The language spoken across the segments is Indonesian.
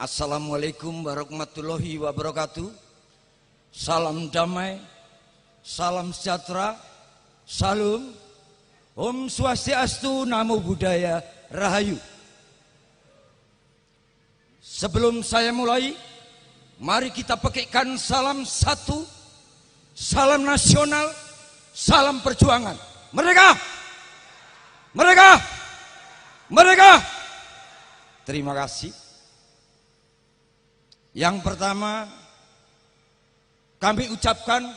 Assalamualaikum warahmatullahi wabarakatuh. Salam damai, salam sejahtera, salam, Om Swastiastu, Namo Buddhaya, Rahayu. Sebelum saya mulai, mari kita pakaikan salam satu, salam nasional, salam perjuangan. Merdeka! Merdeka! Merdeka! Terima kasih. Yang pertama, kami ucapkan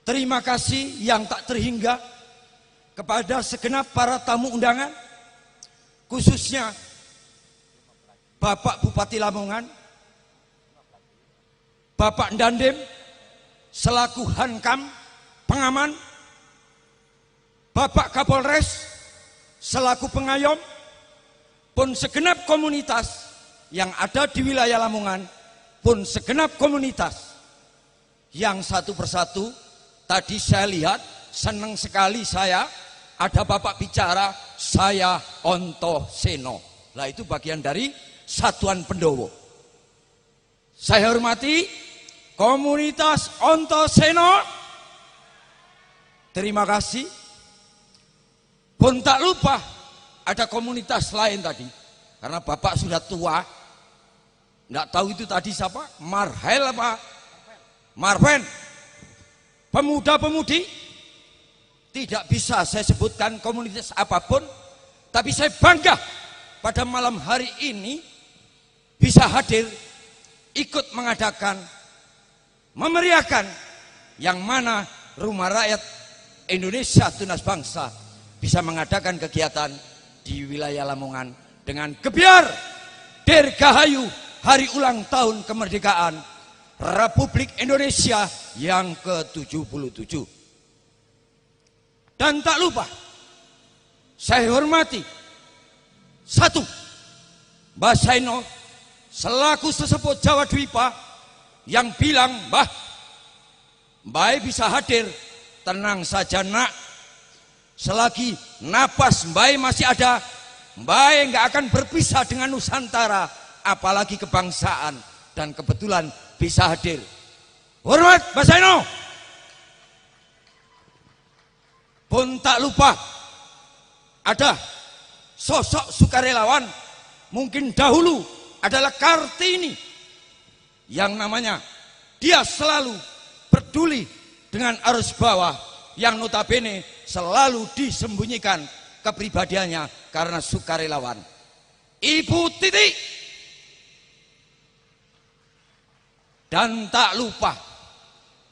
terima kasih yang tak terhingga kepada segenap para tamu undangan, khususnya Bapak Bupati Lamongan, Bapak Dandim selaku Hankam pengaman, Bapak Kapolres selaku pengayom, pun segenap komunitas yang ada di wilayah Lamongan, pun segenap komunitas yang satu persatu. Tadi saya lihat, senang sekali saya ada Bapak bicara, saya Ontoseno. Lah itu bagian dari Satuan Pendowo. Saya hormati komunitas Ontoseno. Terima kasih. Pun tak lupa ada komunitas lain tadi, karena Bapak sudah tua. Nggak tahu itu tadi siapa? Marhel apa? Marven. Pemuda-pemudi, tidak bisa saya sebutkan komunitas apapun, tapi saya bangga pada malam hari ini bisa hadir, ikut mengadakan, memeriahkan, yang mana Rumah Rakyat Indonesia Tunas Bangsa bisa mengadakan kegiatan di wilayah Lamongan dengan gebiar Dirgahayu Hari Ulang Tahun Kemerdekaan Republik Indonesia yang ke-77. Dan tak lupa saya hormati satu, Mbah Saino selaku sesepuh Jawa Dwipa yang bilang, Mbah bisa hadir, tenang saja nak, selagi napas Mbah masih ada, Mbah nggak akan berpisah dengan Nusantara, apalagi kebangsaan, dan kebetulan bisa hadir. Hormat Mbah Saino. Pun tak lupa ada sosok sukarelawan, mungkin dahulu adalah Kartini, yang namanya dia selalu peduli dengan arus bawah, yang notabene selalu disembunyikan kepribadiannya karena sukarelawan. Ibu Titi. Dan tak lupa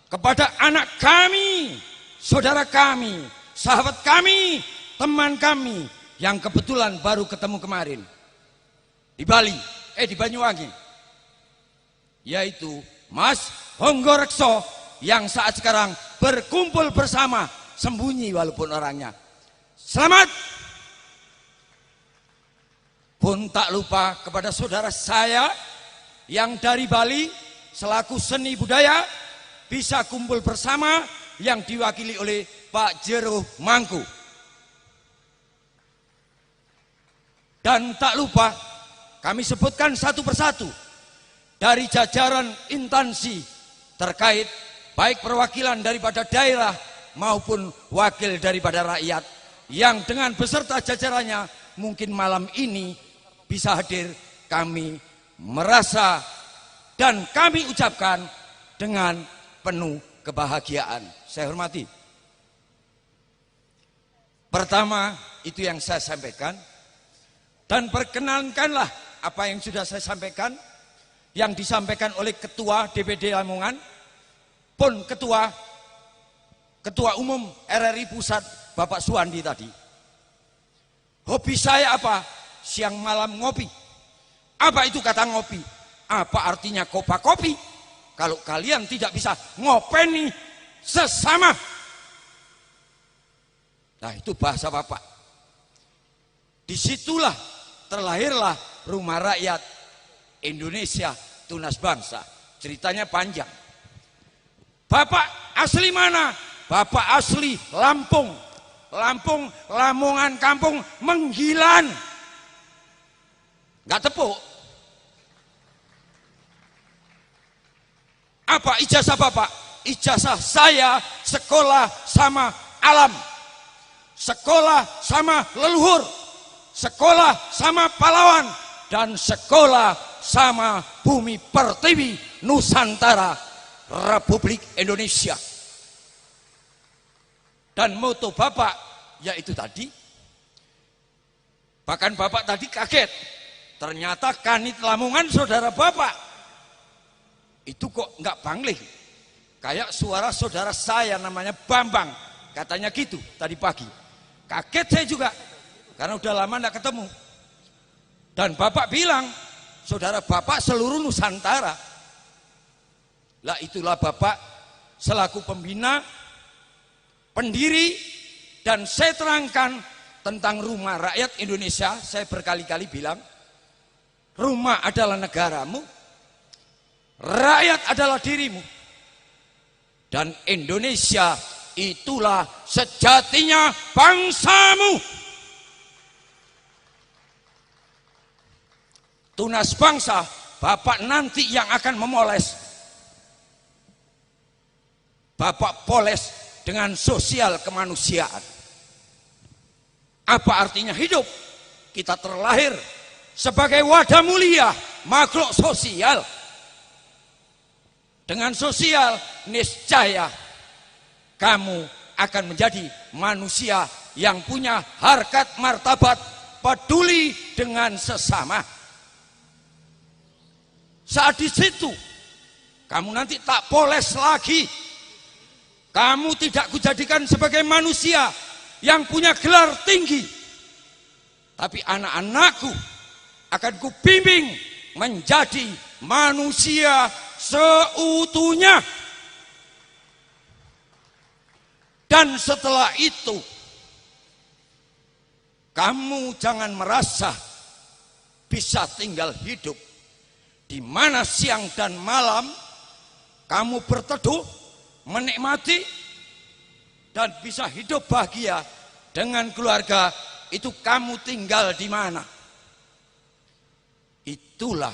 kepada anak kami, saudara kami, sahabat kami, teman kami yang kebetulan baru ketemu kemarin di Bali, di Banyuwangi, yaitu Mas Honggorekso, yang saat sekarang berkumpul bersama, sembunyi walaupun orangnya. Selamat. Pun tak lupa kepada saudara saya yang dari Bali selaku seni budaya bisa kumpul bersama, yang diwakili oleh Pak Jero Mangku. Dan tak lupa kami sebutkan satu persatu dari jajaran instansi terkait, baik perwakilan daripada daerah maupun wakil daripada rakyat, yang dengan beserta jajarannya mungkin malam ini bisa hadir. Kami merasa dan kami ucapkan dengan penuh kebahagiaan. Saya hormati. Pertama, itu yang saya sampaikan. Dan perkenankanlah apa yang sudah saya sampaikan, yang disampaikan oleh Ketua DPD Lamongan, pun Ketua Umum RRI Pusat, Bapak Suwandi tadi. Hobi saya apa? Siang malam ngopi. Apa itu kata ngopi? Apa artinya kopa kopi? Kalau kalian tidak bisa ngopeni sesama. Nah, itu bahasa Bapak. Disitulah terlahirlah Rumah Rakyat Indonesia Tunas Bangsa. Ceritanya panjang. Bapak asli mana? Bapak asli Lampung. Lamongan kampung Menggilan. Gak tepuk. Apa ijazah Bapak? Ijazah saya sekolah sama alam, sekolah sama leluhur, sekolah sama pahlawan, dan sekolah sama bumi pertiwi Nusantara Republik Indonesia. Dan moto Bapak yaitu tadi, bahkan Bapak tadi kaget, ternyata Kanit Lamongan saudara Bapak itu kok nggak Bangli, kayak suara saudara saya namanya Bambang, katanya gitu tadi pagi. Kaget saya juga karena udah lama nggak ketemu. Dan Bapak bilang saudara Bapak seluruh Nusantara. Lah itulah Bapak selaku pembina, pendiri, dan saya terangkan tentang rumah rakyat Indonesia. Saya berkali-kali bilang, rumah adalah negaramu, rakyat adalah dirimu, dan Indonesia itulah sejatinya bangsamu. Tunas bangsa, Bapak nanti yang akan memoles. Bapak poles dengan sosial kemanusiaan. Apa artinya hidup? Kita terlahir sebagai wadah mulia, makhluk sosial. Dengan sosial, niscaya kamu akan menjadi manusia yang punya harkat martabat, peduli dengan sesama. Saat di situ, kamu nanti tak poles lagi. Kamu tidak kujadikan sebagai manusia yang punya gelar tinggi. Tapi anak-anakku akan kubimbing menjadi manusia seutuhnya. Dan setelah itu, kamu jangan merasa bisa tinggal hidup di mana siang dan malam kamu berteduh, menikmati, dan bisa hidup bahagia dengan keluarga. Itu kamu tinggal di mana? Itulah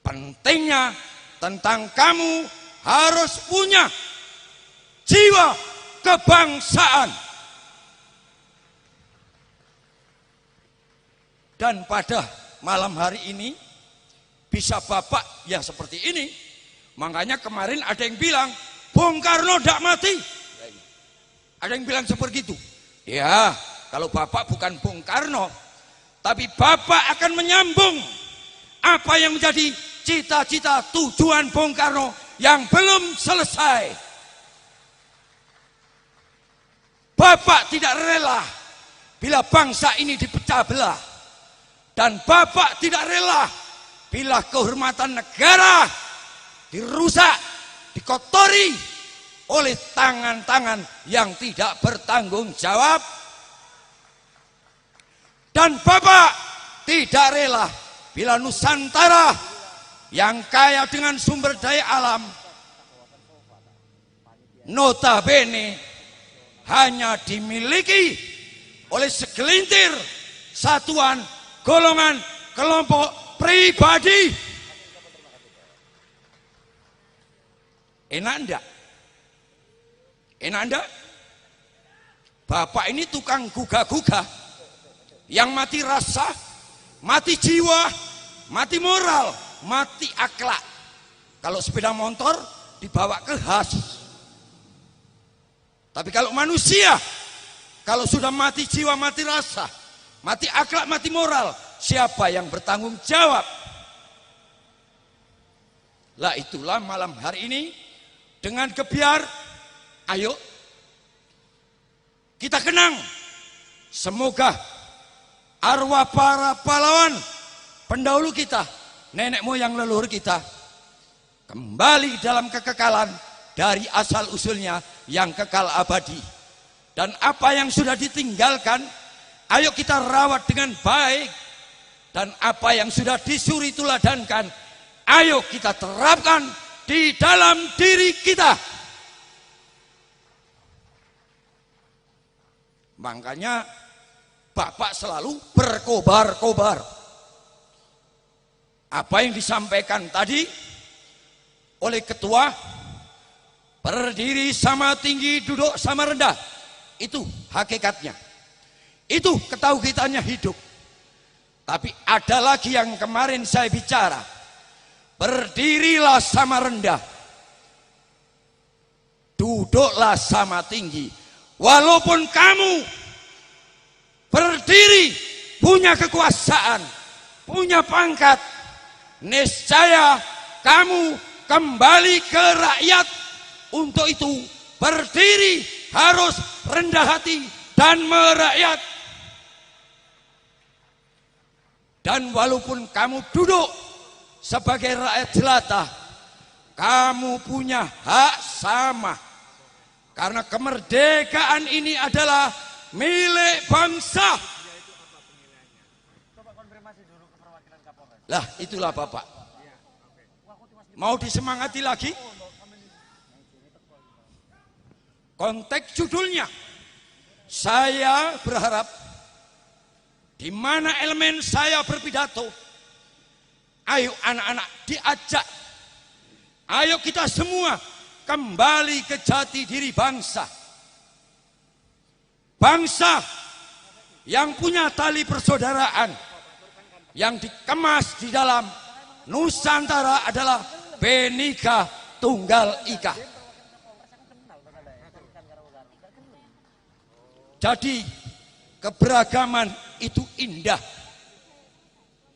pentingnya tentang kamu harus punya jiwa kebangsaan. Dan pada malam hari ini bisa Bapak ya seperti ini. Makanya kemarin ada yang bilang Bung Karno tidak mati. Ada yang bilang seperti itu. Ya, kalau Bapak bukan Bung Karno, tapi Bapak akan menyambung apa yang menjadi cita-cita tujuan Bung Karno yang belum selesai. Bapak tidak rela bila bangsa ini dipecah belah. Dan Bapak tidak rela bila kehormatan negara dirusak, dikotori oleh tangan-tangan yang tidak bertanggung jawab. Dan Bapak tidak rela bila Nusantara yang kaya dengan sumber daya alam notabene hanya dimiliki oleh segelintir satuan, golongan, kelompok pribadi. Enak enggak? Enak enggak? Bapak ini tukang gugah-gugah yang mati rasa, mati jiwa, mati moral, mati akhlak. Kalau sepeda motor dibawa ke khas. Tapi kalau manusia, kalau sudah mati jiwa, mati rasa, mati akhlak, mati moral, siapa yang bertanggung jawab? Lah itulah malam hari ini dengan kebiar, ayo kita kenang. Semoga arwah para pahlawan pendahulu kita, nenek moyang leluhur kita, kembali dalam kekekalan dari asal usulnya yang kekal abadi. Dan apa yang sudah ditinggalkan, ayo kita rawat dengan baik. Dan apa yang sudah disuruh teladankan, ayo kita terapkan di dalam diri kita. Makanya Bapak selalu berkobar-kobar. Apa yang disampaikan tadi oleh ketua, berdiri sama tinggi, duduk sama rendah. Itu hakikatnya. Itu ketauhidannya hidup. Tapi ada lagi yang kemarin saya bicara. Berdirilah sama rendah. Duduklah sama tinggi. Walaupun kamu berdiri, punya kekuasaan, punya pangkat, niscaya kamu kembali ke rakyat. Untuk itu berdiri harus rendah hati dan merakyat. Dan walaupun kamu duduk sebagai rakyat jelata, kamu punya hak sama. Karena kemerdekaan ini adalah milik bangsa. Lah itulah Bapak. Mau disemangati lagi? Konteks judulnya. Saya berharap di mana elemen saya berpidato, ayo anak-anak diajak. Ayo kita semua kembali ke jati diri bangsa. Bangsa yang punya tali persaudaraan yang dikemas di dalam Nusantara adalah Bhinneka Tunggal Ika. Jadi keberagaman itu indah.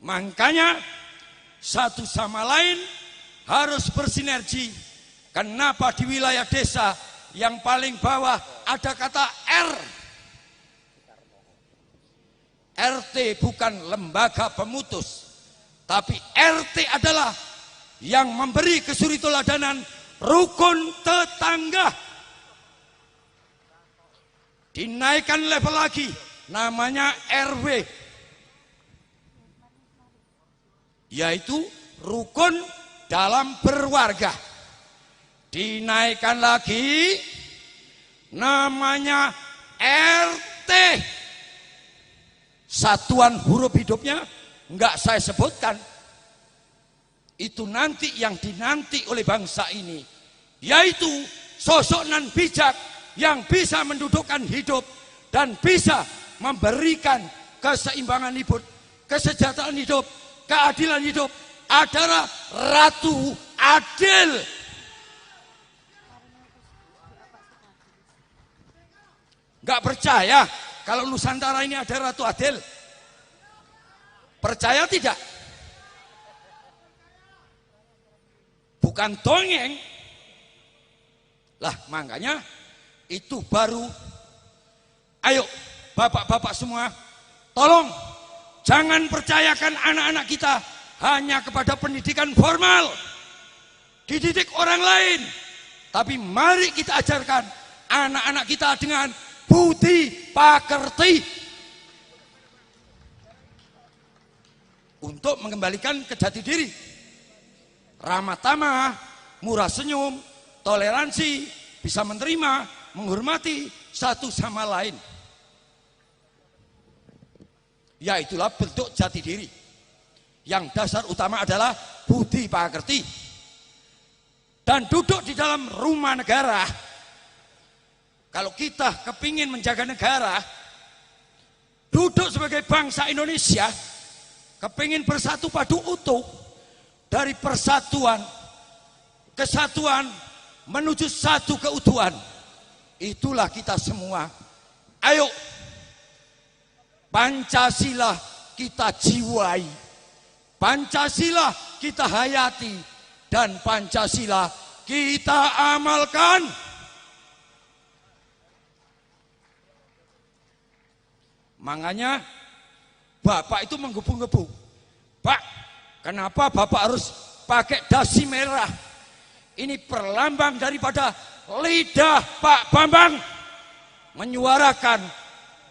Makanya satu sama lain harus bersinergi. Kenapa di wilayah desa yang paling bawah ada kata R? RT bukan lembaga pemutus, tapi RT adalah yang memberi kesuritoladanan rukun tetangga. Dinaikkan level lagi, namanya RW, yaitu rukun dalam berwarga. Dinaikkan lagi, namanya RT. Satuan huruf hidupnya enggak saya sebutkan. Itu nanti yang dinanti oleh bangsa ini, yaitu sosok nan bijak yang bisa mendudukkan hidup dan bisa memberikan keseimbangan hidup, kesejahteraan hidup, keadilan hidup, adalah Ratu Adil. Enggak percaya kalau Nusantara ini ada Ratu Adil? Percaya tidak? Bukan dongeng. Lah makanya itu baru. Ayo bapak-bapak semua, tolong jangan percayakan anak-anak kita hanya kepada pendidikan formal, dididik orang lain. Tapi mari kita ajarkan anak-anak kita dengan budi pakerti untuk mengembalikan ke jati diri. Ramah tamah, murah senyum, toleransi, bisa menerima, menghormati satu sama lain. Ya itulah bentuk jati diri. Yang dasar utama adalah budi pakerti. Dan duduk di dalam rumah negara. Kalau kita kepingin menjaga negara, duduk sebagai bangsa Indonesia, kepingin bersatu padu utuh, dari persatuan, kesatuan, menuju satu keutuhan. Itulah kita semua. Ayo, Pancasila kita jiwai, Pancasila kita hayati, dan Pancasila kita amalkan. Makanya Bapak itu menggebu-gebu. Pak, kenapa Bapak harus pakai dasi merah? Ini perlambang daripada lidah Pak Bambang menyuarakan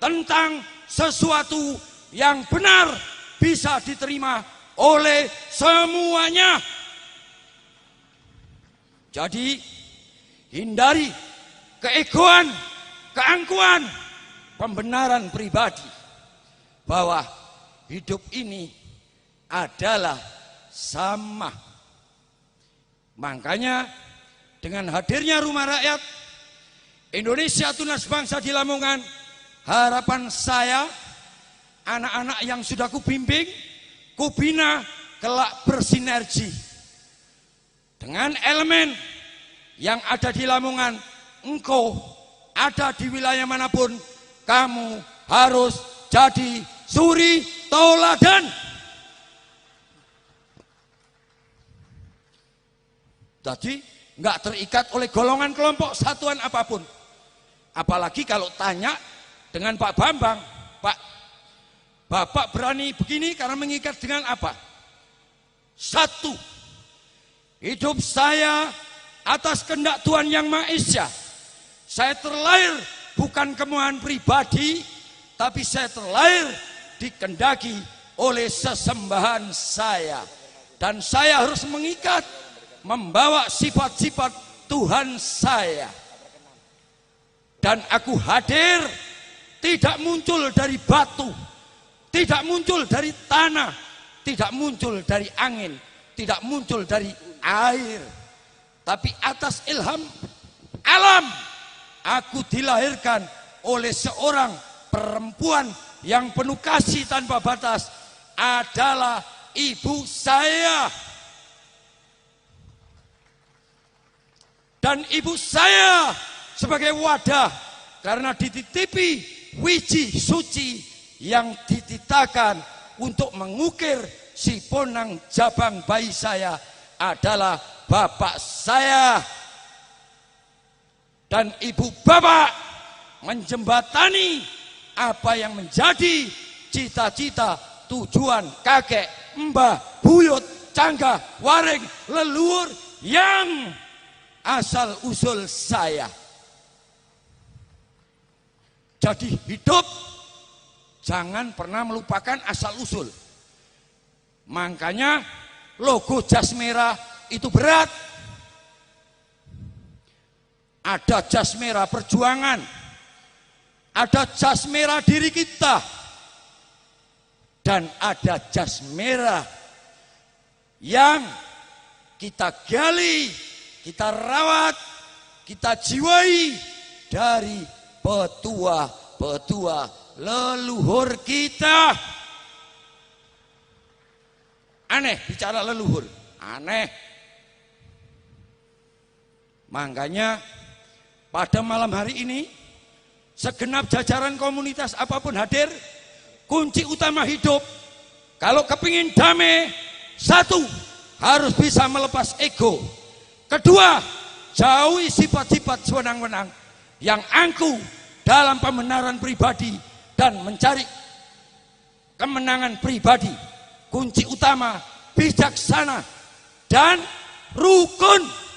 tentang sesuatu yang benar bisa diterima oleh semuanya. Jadi hindari keegoan, keangkuhan, pembenaran pribadi bahwa hidup ini adalah sama. Makanya dengan hadirnya Rumah Rakyat Indonesia Tunas Bangsa di Lamongan, harapan saya anak-anak yang sudah kubimbing, kubina kelak bersinergi dengan elemen yang ada di Lamongan. Engkau ada di wilayah manapun, kamu harus jadi suri tauladan. Jadi nggak terikat oleh golongan, kelompok, satuan apapun. Apalagi kalau tanya dengan Pak Bambang, Pak, Bapak berani begini karena mengikat dengan apa? Satu, hidup saya atas kehendak Tuhan Yang Maha Esa. Saya terlahir bukan kemauan pribadi, tapi saya terlahir dikehendaki oleh sesembahan saya. Dan saya harus mengikat, membawa sifat-sifat Tuhan saya. Dan aku hadir tidak muncul dari batu, tidak muncul dari tanah, tidak muncul dari angin, tidak muncul dari air, tapi atas ilham alam. Aku dilahirkan oleh seorang perempuan yang penuh kasih tanpa batas, adalah ibu saya. Dan ibu saya sebagai wadah, karena dititipi wiji suci yang dititahkan untuk mengukir si ponang jabang bayi saya, adalah bapak saya. Dan ibu bapak menjembatani apa yang menjadi cita-cita, tujuan kakek, mbah, buyut, cangga, waring, leluhur yang asal usul saya. Jadi hidup jangan pernah melupakan asal usul. Makanya logo jas merah itu berat. Ada jas merah perjuangan, ada jas merah diri kita, dan ada jas merah yang kita gali, kita rawat, kita jiwai dari petua-petua leluhur kita. Aneh bicara leluhur, aneh. Makanya pada malam hari ini segenap jajaran komunitas apapun hadir. Kunci utama hidup kalau kepingin damai, satu, harus bisa melepas ego. Kedua, jauhi sifat-sifat sewenang-wenang yang angkuh dalam pembenaran pribadi dan mencari kemenangan pribadi. Kunci utama bijaksana dan rukun.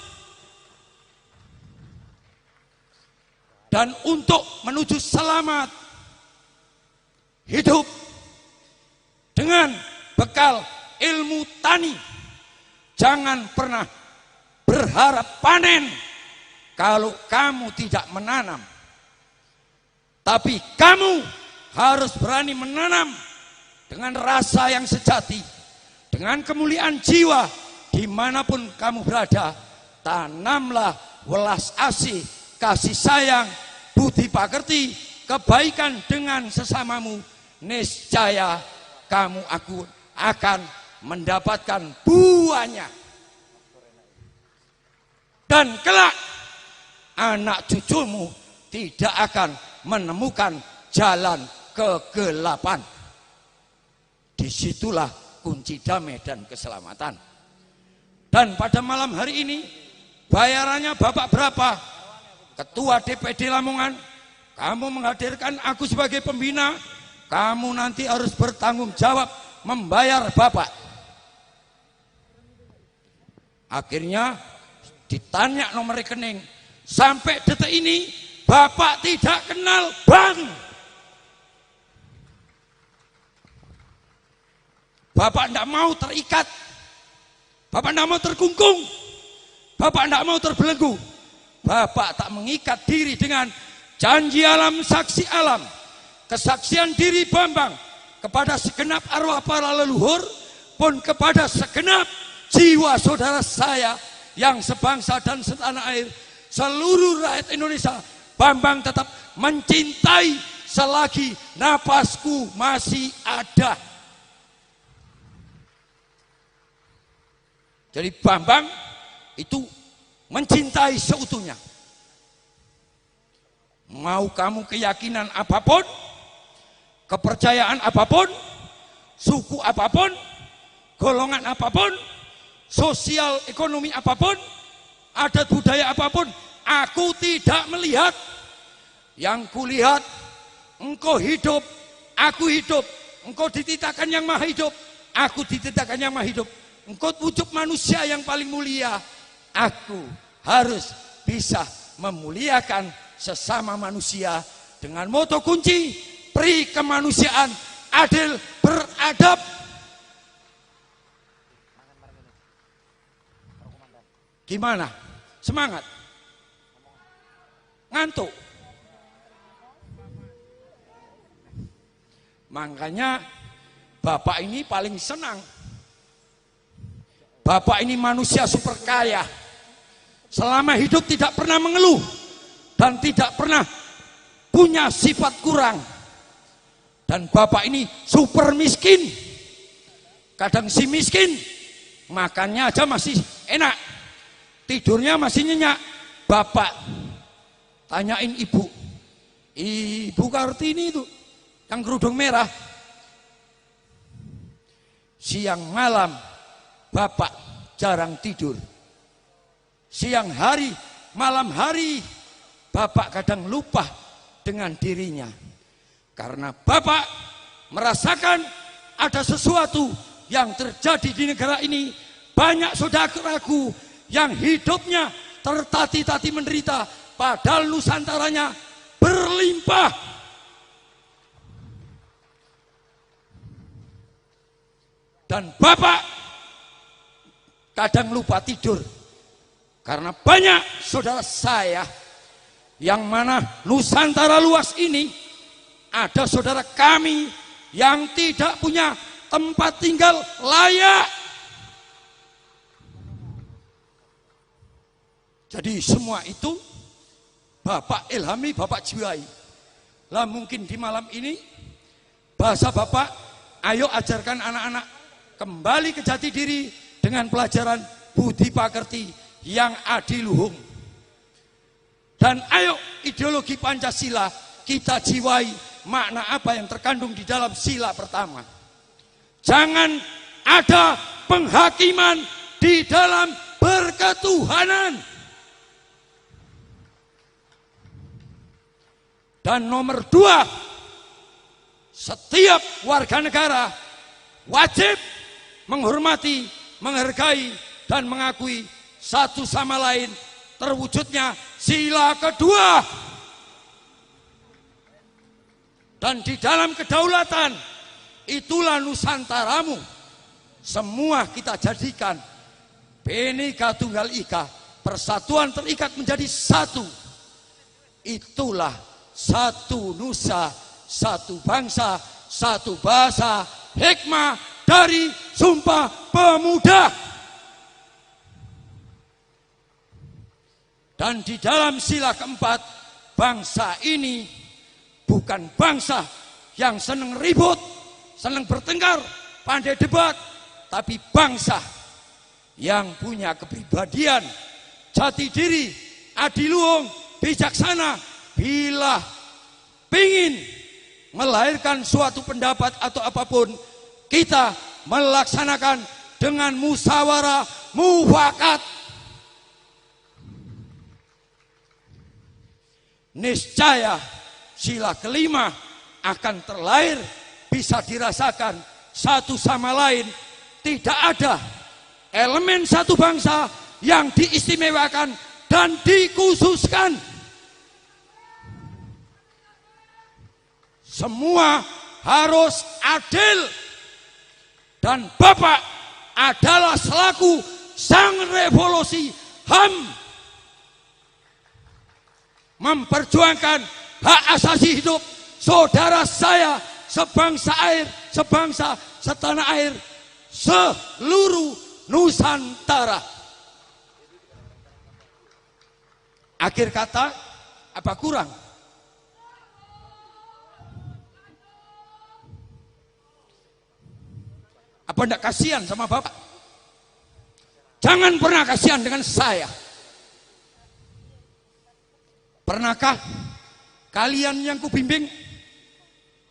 Dan untuk menuju selamat hidup dengan bekal ilmu tani, jangan pernah berharap panen kalau kamu tidak menanam. Tapi kamu harus berani menanam dengan rasa yang sejati, dengan kemuliaan jiwa dimanapun kamu berada. Tanamlah welas asih, kasih sayang, budi pakerti, kebaikan dengan sesamamu. Niscaya kamu akan mendapatkan buahnya. Dan kelak anak cucumu tidak akan menemukan jalan kegelapan. Disitulah kunci damai dan keselamatan. Dan pada malam hari ini bayarannya Bapak berapa? Ketua DPD Lamongan, kamu menghadirkan aku sebagai pembina, kamu nanti harus bertanggung jawab membayar Bapak. Akhirnya ditanya nomor rekening, sampai detik ini Bapak tidak kenal bank. Bapak tidak mau terikat, Bapak tidak mau terkungkung, Bapak tidak mau terbelenggu. Bapak tak mengikat diri dengan janji alam, saksi alam, kesaksian diri Bambang kepada segenap arwah para leluhur, pun kepada segenap jiwa saudara saya yang sebangsa dan setanah air, seluruh rakyat Indonesia, Bambang tetap mencintai selagi napasku masih ada. Jadi Bambang itu mencintai seutuhnya. Mau kamu keyakinan apapun, kepercayaan apapun, suku apapun, golongan apapun, sosial ekonomi apapun, adat budaya apapun, aku tidak melihat. Yang kulihat, engkau hidup, aku hidup, engkau dititahkan yang maha hidup, aku dititahkan yang maha hidup, engkau wujud manusia yang paling mulia, aku harus bisa memuliakan sesama manusia dengan moto kunci pri kemanusiaan, adil, beradab. Gimana? Semangat? Ngantuk? Makanya Bapak ini paling senang. Bapak ini manusia super kaya. Selama hidup tidak pernah mengeluh dan tidak pernah punya sifat kurang. Dan Bapak ini super miskin. Kadang si miskin makannya aja masih enak, tidurnya masih nyenyak. Bapak tanyain Ibu Kartini itu yang kerudung merah, siang malam Bapak jarang tidur. Siang hari, malam hari Bapak kadang lupa dengan dirinya. Karena Bapak merasakan ada sesuatu yang terjadi di negara ini. Banyak saudaraku yang hidupnya tertati-tati menderita, padahal Nusantaranya berlimpah. Dan Bapak kadang lupa tidur. Karena banyak saudara saya yang mana Nusantara luas ini, ada saudara kami yang tidak punya tempat tinggal layak. Jadi semua itu Bapak ilhami, Bapak jiwai. Lah mungkin di malam ini bahasa Bapak, ayo ajarkan anak-anak kembali ke jati diri dengan pelajaran budi pakerti yang adiluhung. Dan ayo ideologi Pancasila kita jiwai makna apa yang terkandung di dalam sila pertama. Jangan ada penghakiman di dalam berketuhanan. Dan nomor 2, setiap warga negara wajib menghormati, menghargai, dan mengakui satu sama lain, terwujudnya sila kedua. Dan di dalam kedaulatan, itulah Nusantaramu. Semua kita jadikan Bhinneka Tunggal Ika, persatuan terikat menjadi satu. Itulah satu nusa, satu bangsa, satu bahasa, hikmah dari Sumpah Pemuda. Dan di dalam sila keempat, bangsa ini bukan bangsa yang senang ribut, senang bertengkar, pandai debat, tapi bangsa yang punya kepribadian, jati diri, adiluhung, bijaksana. Bila ingin melahirkan suatu pendapat atau apapun, kita melaksanakan dengan musyawarah mufakat. Niscaya sila kelima akan terlahir, bisa dirasakan satu sama lain. Tidak ada elemen satu bangsa yang diistimewakan dan dikhususkan. Semua harus adil. Dan Bapak adalah selaku sang revolusi HAM memperjuangkan hak asasi hidup saudara saya sebangsa air, sebangsa setanah air, seluruh Nusantara. Akhir kata, apa kurang? Apa enggak kasihan sama Bapak? Jangan pernah kasihan dengan saya. Pernahkah kalian yang kubimbing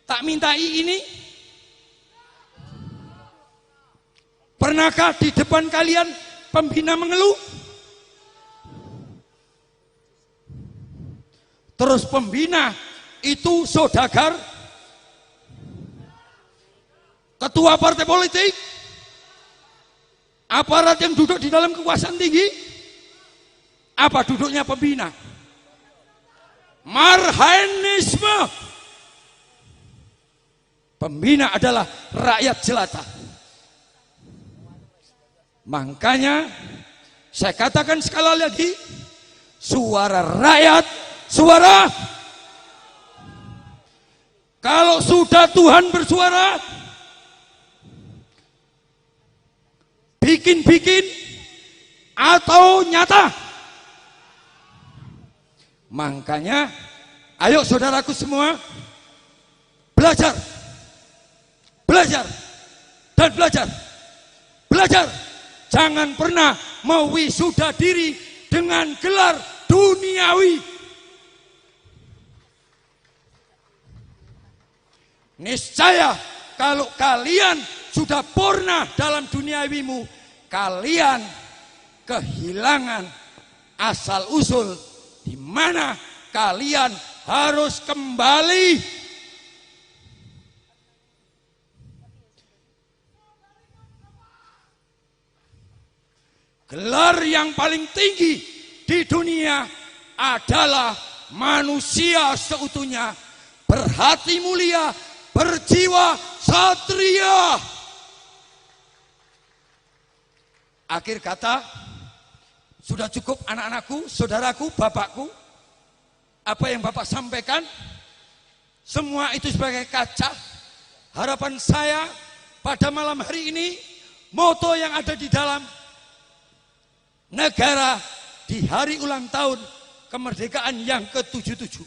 tak mintai ini? Pernahkah di depan kalian pembina mengeluh? Terus pembina itu saudagar, ketua partai politik, aparat yang duduk di dalam kekuasaan tinggi. Apa duduknya pembina? Marhaenisme. Pembina adalah rakyat jelata. Makanya saya katakan sekali lagi, suara rakyat, suara. Kalau sudah Tuhan bersuara, bikin-bikin atau nyata. Makanya ayo saudaraku semua, belajar, belajar, dan belajar, belajar. Jangan pernah mewisuda diri dengan gelar duniawi. Niscaya kalau kalian sudah purna dalam duniawimu, kalian kehilangan asal usul di mana kalian harus kembali. Gelar yang paling tinggi di dunia adalah manusia seutuhnya, berhati mulia, berjiwa satria. Akhir kata, sudah cukup anak-anakku, saudaraku, bapakku. Apa yang Bapak sampaikan, semua itu sebagai kaca. Harapan saya pada malam hari ini, moto yang ada di dalam negara di hari ulang tahun kemerdekaan yang ke-77.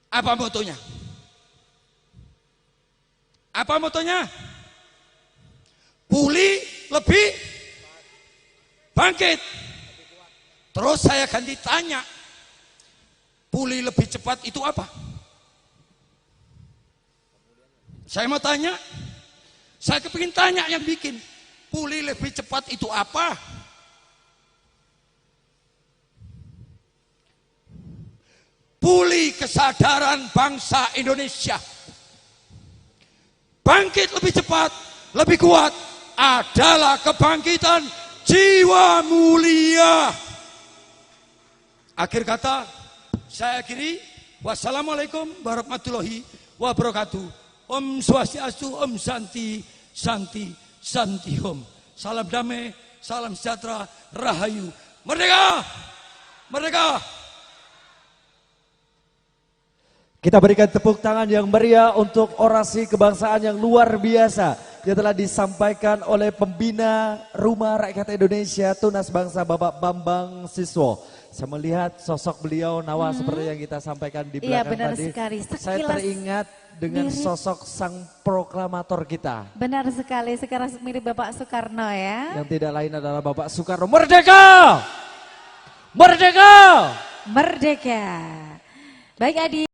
Apa motonya? Apa motonya? Pulih lebih bangkit. Terus saya ganti tanya, pulih lebih cepat itu apa? Saya mau tanya, saya kepingin tanya yang bikin. Pulih lebih cepat itu apa? Pulih kesadaran bangsa Indonesia. Bangkit lebih cepat, lebih kuat adalah kebangkitan jiwa mulia. Akhir kata, saya akhiri. Wassalamualaikum warahmatullahi wabarakatuh. Om Swastiastu, Om Santi, Santi, Santi Om. Salam damai, salam sejahtera, rahayu. Merdeka! Merdeka! Kita berikan tepuk tangan yang meriah untuk orasi kebangsaan yang luar biasa yang telah disampaikan oleh pembina Rumah Rakyat Indonesia Tunas Bangsa Bapak Bambang Siswo. Saya melihat sosok beliau Nawa seperti yang kita sampaikan di belakang iya, benar tadi. Sekali. Saya teringat dengan sosok sang proklamator kita. Benar sekali, sekarang mirip Bapak Soekarno ya. Yang tidak lain adalah Bapak Soekarno. Merdeka! Merdeka! Merdeka! Baik Adi.